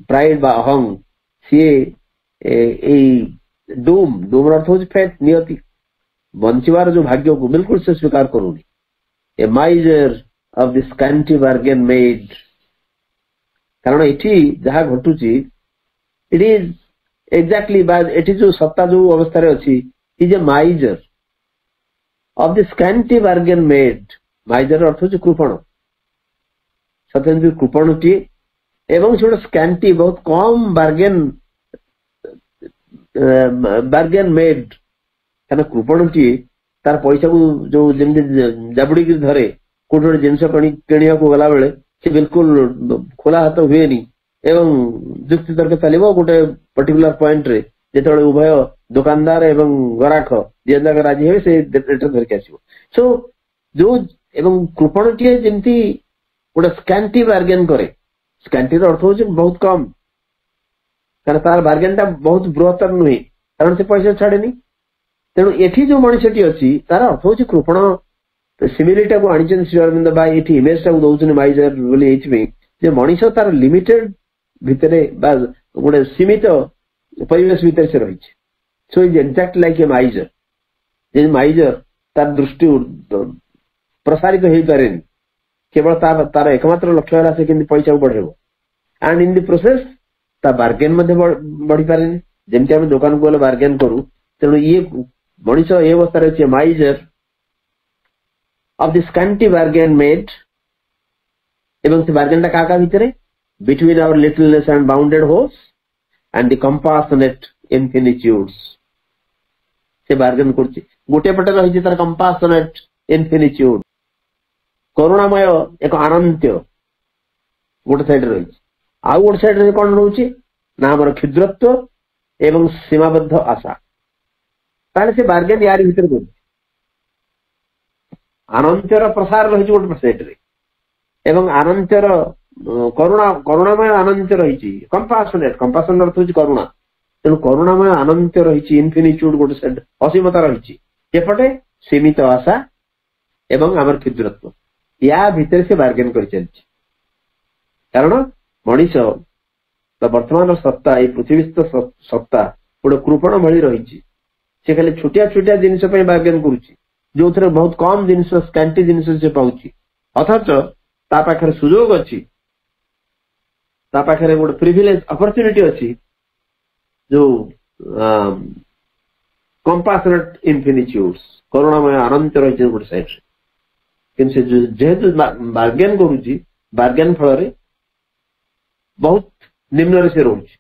प्राइड बा अहंग सी डूम अर्थ हो फेट नियति बंचिवार जो भाग्य को बिल्कुल से स्वीकार करूनी a miser of this scanty bargain made कारण एठी जहा घटुची इट इज एक्जाक्टली एठी जो सत्ता जो अवस्था रे अछि is a miser of this scanty bargain made miser अर्थ हो कृपण सत्यन जो कृपणटी एवं छोड़ स्कैंटी बहुत कम बार्गेन मेड कारण कृपणटी तार पैसा को जो जमी जाबुड़ी धरे कोट गोटे जिनस किणा को गला बेले से बिल्कुल खोला हाथ हुए एवं जुक्ति तर्क चलो गोटे पर्टिकुलर पॉइंट रे जिते उभय दुकानदार एवं ग्राहक दिए जाक राजी हे से धरिक आसो सो जो एवं कृपणटी जमती गोटे स्कैंटी बार्गेन करे स्कैंटी अर्थ हो बहुत कम कारण तार बार्गेन टा बहुत बृहत्तर नुहे कारण से पैसा छाड़ेनी तेणु एठी जो मनीषटी अच्छी तार अर्थ हो कृपण सिमिलिटा को आनी श्री अरविंद बा ये इमेज टाक दौरान माइजर बोली मनीष तार लिमिटेड भितर गोटे सीमित परिवेश भितर से रही so is exact like a माइजर माइजर तार दृष्टि प्रसारित हो पारे केवल तार एकमात्र लक्ष्य है से पैसा को बढ़ेब एंड इन द प्रोसेस ता बार्गेन बढ़ी पारे जमती आम दुकान को गले बार्गेन करूँ तेणु ये मनीष ये अवस्था अच्छे miser of the scanty bargain made एवं से बार्गेन टा का भितर between our littleness and bounded hopes and the compassionate infinitudes से बार्गेन कर गोटे पटे रही तार कंपासनेट इन्फिनिट्यूड करुणामय एक अनंत्य गोटे साइड रही आउ गोटे साइड कौन रोचे ना आम क्षुद्रत्व एवं सीमाबद्ध आशा ताले से बार्गेन यारी भीतर कर अनंतर प्रसार रही गोटे साइड रे एवं अनंतर करुणामय अनंत रही कंपासनेट अर्थ हो करुणा तेणु करुणामय अनंत रही इन्फिनिट्यूड गोटे साइड असीमता रही एपटे सीमित आशा एवं आमर क्षुद्रत्व या भितर से बार्गेन कर चलछि कारण मनीष वर्तमान सत्ता ये पृथ्वीस्थ सत्ता गोटे कृपण भली रही से खाली छोटिया छोटिया जिनिस बार्गेन करुच्ची जो थे बहुत कम जिनिस स्कैंटी जिनिस से पाउची अथच ता पाखरे सुजोग अच्छी ता पाखरे गोटे प्रिविलेज अपॉर्चुनिटी अच्छी जो कंपासनेट इन्फिनिट्यूड्स करुणामय आनंद रही गोटे साइड कि जेहेतु बार्गेन करुच्ची बार्गेन फल बहुत निम्न से रोचे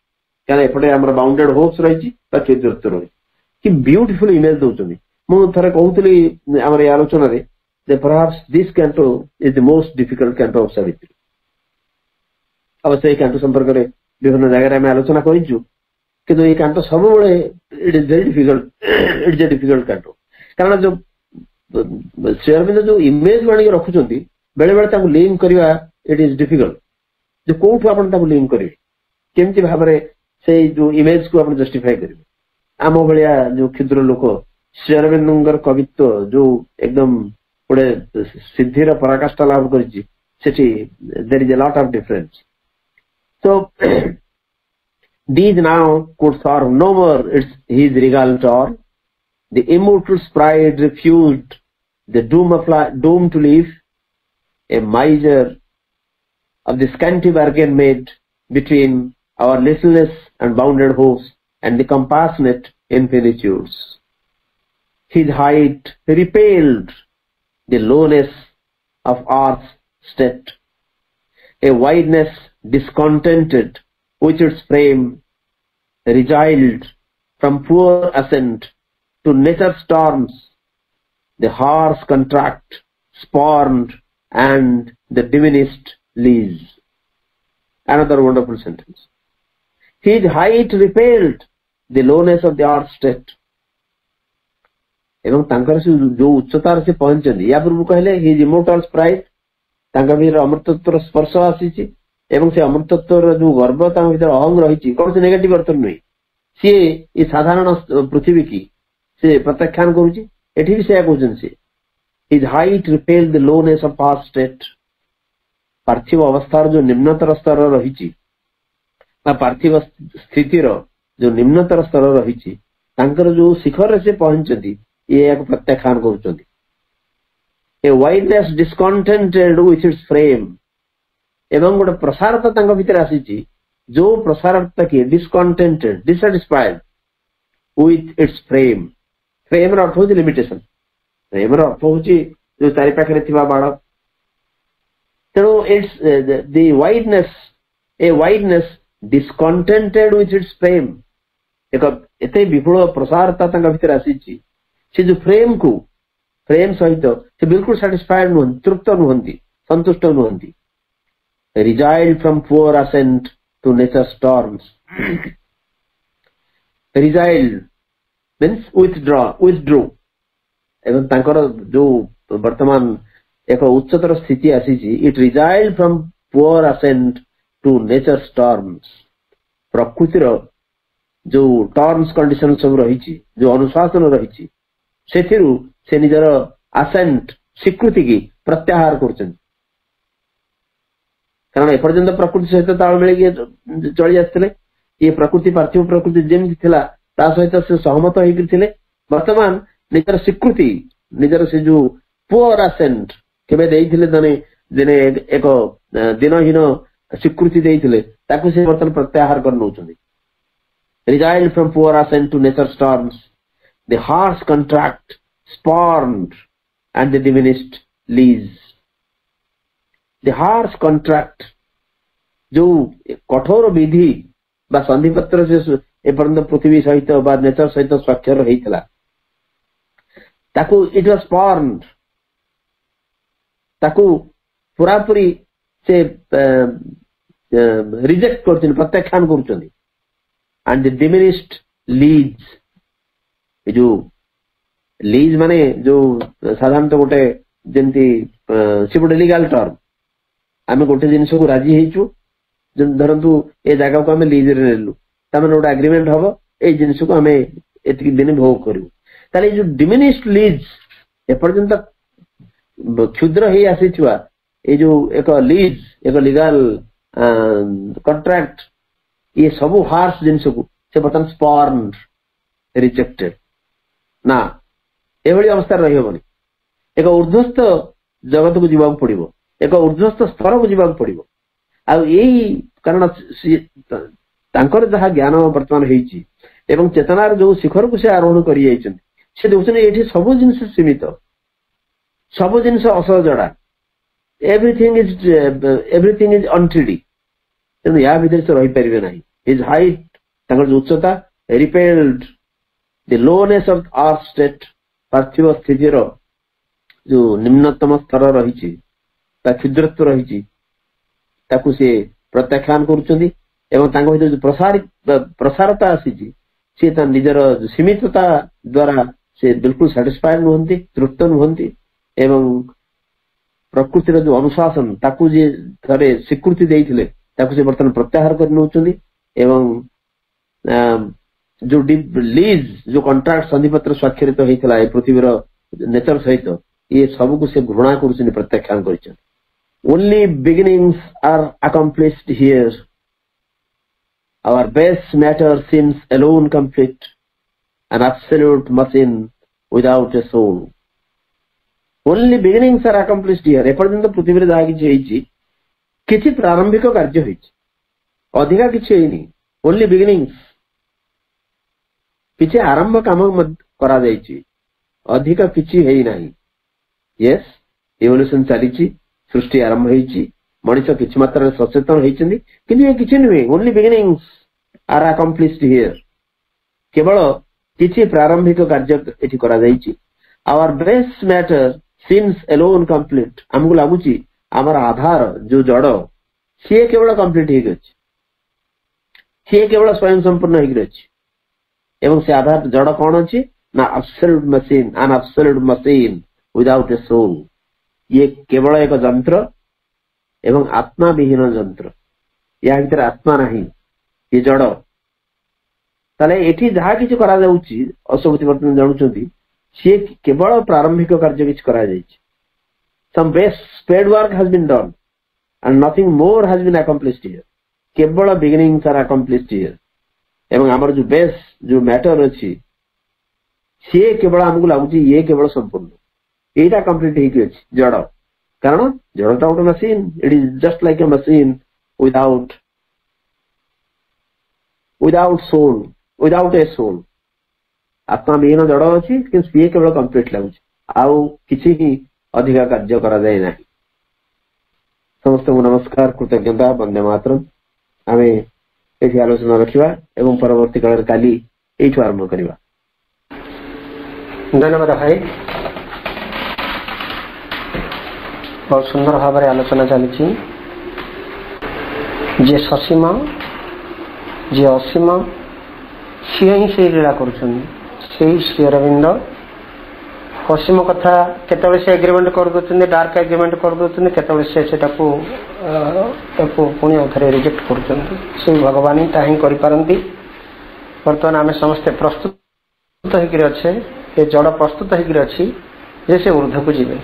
क्या एपटे आम बाउंडेड होप्स रही चरित्र रही कि ब्यूटिफुल इमेज दौरान मुझे कहूली आम आलोचन perhaps this canto is the most difficult canto of Savitri अवश्य कैंटो संपर्क में विभिन्न जगह आलोचना करूँ कि ये कैंटो सब it is very difficult it is a difficult canto कारण जो श्री अरविंद जो इमेज बनी रखुंट बेले बेले लिंक करवा इट इज डिफिकल्ट जो कौटू आप लिंक करेंगे केमती भाव से जो इमेज को आप जस्टिफाई करेंगे आम भाया जो क्षुद्र लोक श्री अरविंदर कवित्व जो एकदम गोटे सिद्धिर पराकाष्ठा लाभ कर there is a lot of difference so these now could serve no more his regal tour. The immortal sprite refused the doom to live, a miser of the scanty bargain made between our littleness and bounded hopes and the compassionate infinitudes. His height repelled the lowness of earth's state, a wideness discontented with its frame, resiled from poor ascent to nature's storms, the harsh contract spurned and the diminished lease. Another wonderful sentence. His height repelled the lowness of the earth state. एवं तांकर से जो उच्चतार से पहुंचती या पूर्व कहले his immortal Sprite तांका भीतर अमृतत्वर स्पर्श आसी एवं से अमृतत्वर जो गर्व भीतर अहंग रही कौन से नेगेटिव अर्थ नुहे सी ये साधारण पृथ्वी की से प्रत्याख्यान करुच्ची एठी भी से कहते see his height repel the lowness of our state पार्थिव अवस्थार जो निम्नतर स्तर रही पार्थिव स्थितिर जो निम्नतर स्तर रही जो शिखर से पहुंचती ये एक प्रत्याख्यान करुच्चंदी a wideness discontented with its frame एवं गोटे प्रसारता तांका भीतर आसी जो प्रसारता की discontented dissatisfied with its frame frame रो अर्थ होची लिमिटेशन फ्रेम रो अर्थ होची जो चारि पाखरे थिबा बाड़ तेणु it's the wideness a wideness discontented with its frame एक एते विपुल प्रसारता तांका भीतर आसी से जो फ्रेम सहित से बिल्कुल सैटिस्फाइड नुहंती तृप्त नुहंती संतुष्ट नुहंती resiled from poor assent to nature storms resiled means withdrew एवं तांकर जो वर्तमान एक उच्चतर स्थिति आसी it resiled from poor assent to nature storms प्रकृतिर जो टर्म्स कंडीशन सब रही जो अनुशासन रही से निजर असेंट स्वीकृति की प्रत्याहार कर कारण एपर्यंत प्रकृति सहित ताल मिल चली आसते ये प्रकृति पार्थिव प्रकृति जमी थिला ता सहित से सहमत होते वर्तमान निजर स्वीकृति निजर से जो पुअर असेंट केबे देइथिले दिने एक दिनहीन स्वीकृति देइथिले ताकू से वर्तमान प्रत्याहार कर नउछन्ती resiled from poor assent to nature storms the harsh contract spurned and the diminished lease. The harsh contract जो कठोर विधि बा संधि पत्र से एपर्यंत पृथ्वी सहित बा नेचर सहित स्वाक्षर होइतला ताकू इट वाज स्पर्न्ड ताकू पूरा पूरी से रिजेक्ट करछन प्रत्याख्यान करछन and the diminished lease जो लीज माने जो साधारणतः गोटे जमती से गोटे लीगल टर्म आम गोटे जिनस को राजी हेचु धरतु ए जगह को आम लीज रे नेलु तमें गोटे एग्रीमेंट हम ए जिनस को आम एतिक दिन भोग करू ताले जो डिमिनिश्ड लीज एपर्यंत क्षुद्र ही आसीथिबा ये जो एक लीज एक लीगल कॉन्ट्रैक्ट ये सब हार्श जिनस को से बर्तन स्पॉर्न रिजेक्टेड ना एभली अवस्था रही होनी एक ऊर्ध्वस्थ जगत को जीवा पड़ो एक ऊर्ध्वस्थ स्तर को जीवा पड़ो आ यही कारण जहाँ ज्ञान बर्तमान होती एवं चेतनार जो शिखर को से आरोहण कर देखते सब जिनस सीमित सब जिनस असहजड़ा एवरीथिंग इज अनट्रीडी तेणु या भितर से रही पारे ना हिज हाइट जो उच्चता repelled the lowness of our state पार्थिव स्थितिर जो निम्नतम स्तर रही क्षुद्रत्व रही से प्रत्याख्यान करुँच प्रसारता आसी निजर सीमितता द्वारा से बिल्कुल सैटिस्फाइड नुहंती तृप्त नुहंती एवं प्रकृतिर जो अनुशासन ताकू जे थरे स्वीकृति देइथिले ताकू से बर्तमान प्रत्याहार कर नउचंदी एवं जो लीज जो कॉन्ट्रैक्ट संधिपत्र स्वाक्षरित होइतला ए पृथ्वीर नेचर सहित ये सब को से घृणा करूछनी प्रत्याख्यान करिछन only beginnings are accomplished here our base matter seems alone complete an absolute machine without a soul only beginnings are accomplished here एपर्यंत पृथ्वी जहाँ किसी प्रारंभिक कार्य होइछि अधिका किछि हेनी ओनली बिगिनिंग्स किछि आरंभ काम करा जाइछि अधिका किछि हेई नाही यस इवोल्यूशन चलीछि सृष्टि आरंभ होइछि मनुष्य किछि मात्रा सचेतन होइछन्ति किंतु ये किछि नुहे only beginnings are accomplished here केवल किछि प्रारंभिक कार्य एठी करा जाइछि our base matter seems alone complete हमको लागुछि हमर आधार जो जड़ सी केवल कंप्लीट हो गई सी केवल स्वयं संपूर्ण हो गई एवं से आधार जड़ कौन अच्छी ना absolute machine an absolute machine without a soul ये केवल एक यंत्र एवं आत्मा विहीन यंत्र या भीतर आत्मा नहीं ये जड़ ताले एठी जहाँ किसी करा जाउची अशोक वर्तमान जानुचंती सी केवल प्रारंभिक कार्य किसी करा जाइछि some base spade work has been done and nothing more has been accomplished here केवल beginnings are accomplished here एवं हमर जो बेस जो मैटर अछि से केवल हमको लागुची ये केवल संपूर्ण एटा कंप्लीट हेकि अछि जड़ कारण जड़टा उट machine it is just like a machine without soul without a soul आत्मा विहीन जड़ अछि कि से केवल कंप्लीट लागुची आउ किछि ही अधिका कार्य करा जाए ना समस्त नमस्कार कृतज्ञता वंदे मातरम आम ये आलोचना रखा एवं परवर्ती काल काली ये आरंभ करवा
धन्यवाद भाई बहुत सुंदर भाव में आलोचना चली जे ससीम जे असीम सी ही से लीला कर श्री अरविंद असीम कथा केतबे से एग्रीमेंट कर दउछन डार्क एग्रीमेंट कर दउछन केतबे से पुणी अथरे रिजेक्ट करछन से भगवान ही ताही करि पारंती वर्तमान आमे समस्त प्रस्तुत होकर अच्छे ये जड़ प्रस्तुत होकर अच्छी जैसे ऊर्ध्व को जीवे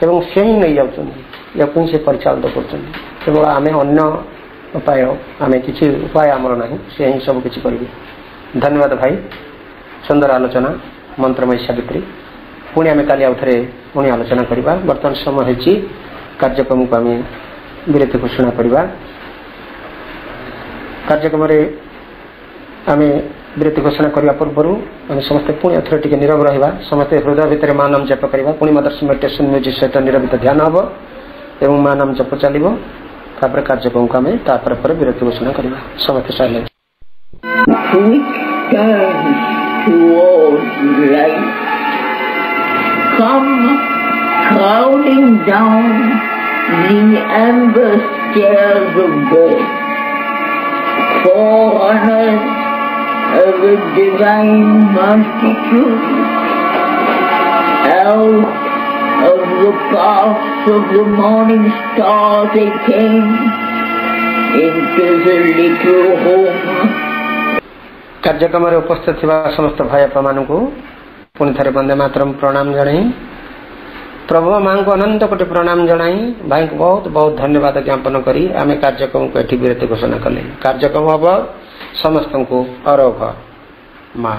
एवं से ही नहीं जाउछन या से परिचालित करछन केवल आमे अन्य उपाय आमे किछि उपाय हमर नाही से ही सब किछि करिवे धन्यवाद भाई सुंदर आलोचना मंत्रमय सावित्री पुणी आम काली आउे पुणी आलोचना करवा बर्तमान समय हो कार्यक्रम को आम विरति घोषणा करवा कार्यक्रम आम विरति घोषणा करने पूर्व आम समस्त पुणी अथर टे नीरव रहा समस्त हृदय भितर माँ नाम जप करवा पुणी मदर्स मेडिटेशन म्यूजिक सहित निरवित ध्यान हम एवं माँ नाम जप चलो तापर कार्यक्रम को आम तापर विरति घोषणा करवा समस्त silent
come crowding down the amber stairs of death, forerunners of the divine multitude, out of the paths of the morning star they came into the little home.
कार्यक्रम उपस्थित समस्त भाई आपको पुणी थे वंदे मातरम प्रणाम जन प्रभु माँ को अनंत कोटि प्रणाम जनाई भाई को बहुत बहुत धन्यवाद ज्ञापन करी आम कार्यक्रम को एठी विरति घोषणा कले। कार्यक्रम हम समस्त को अरघ माँ।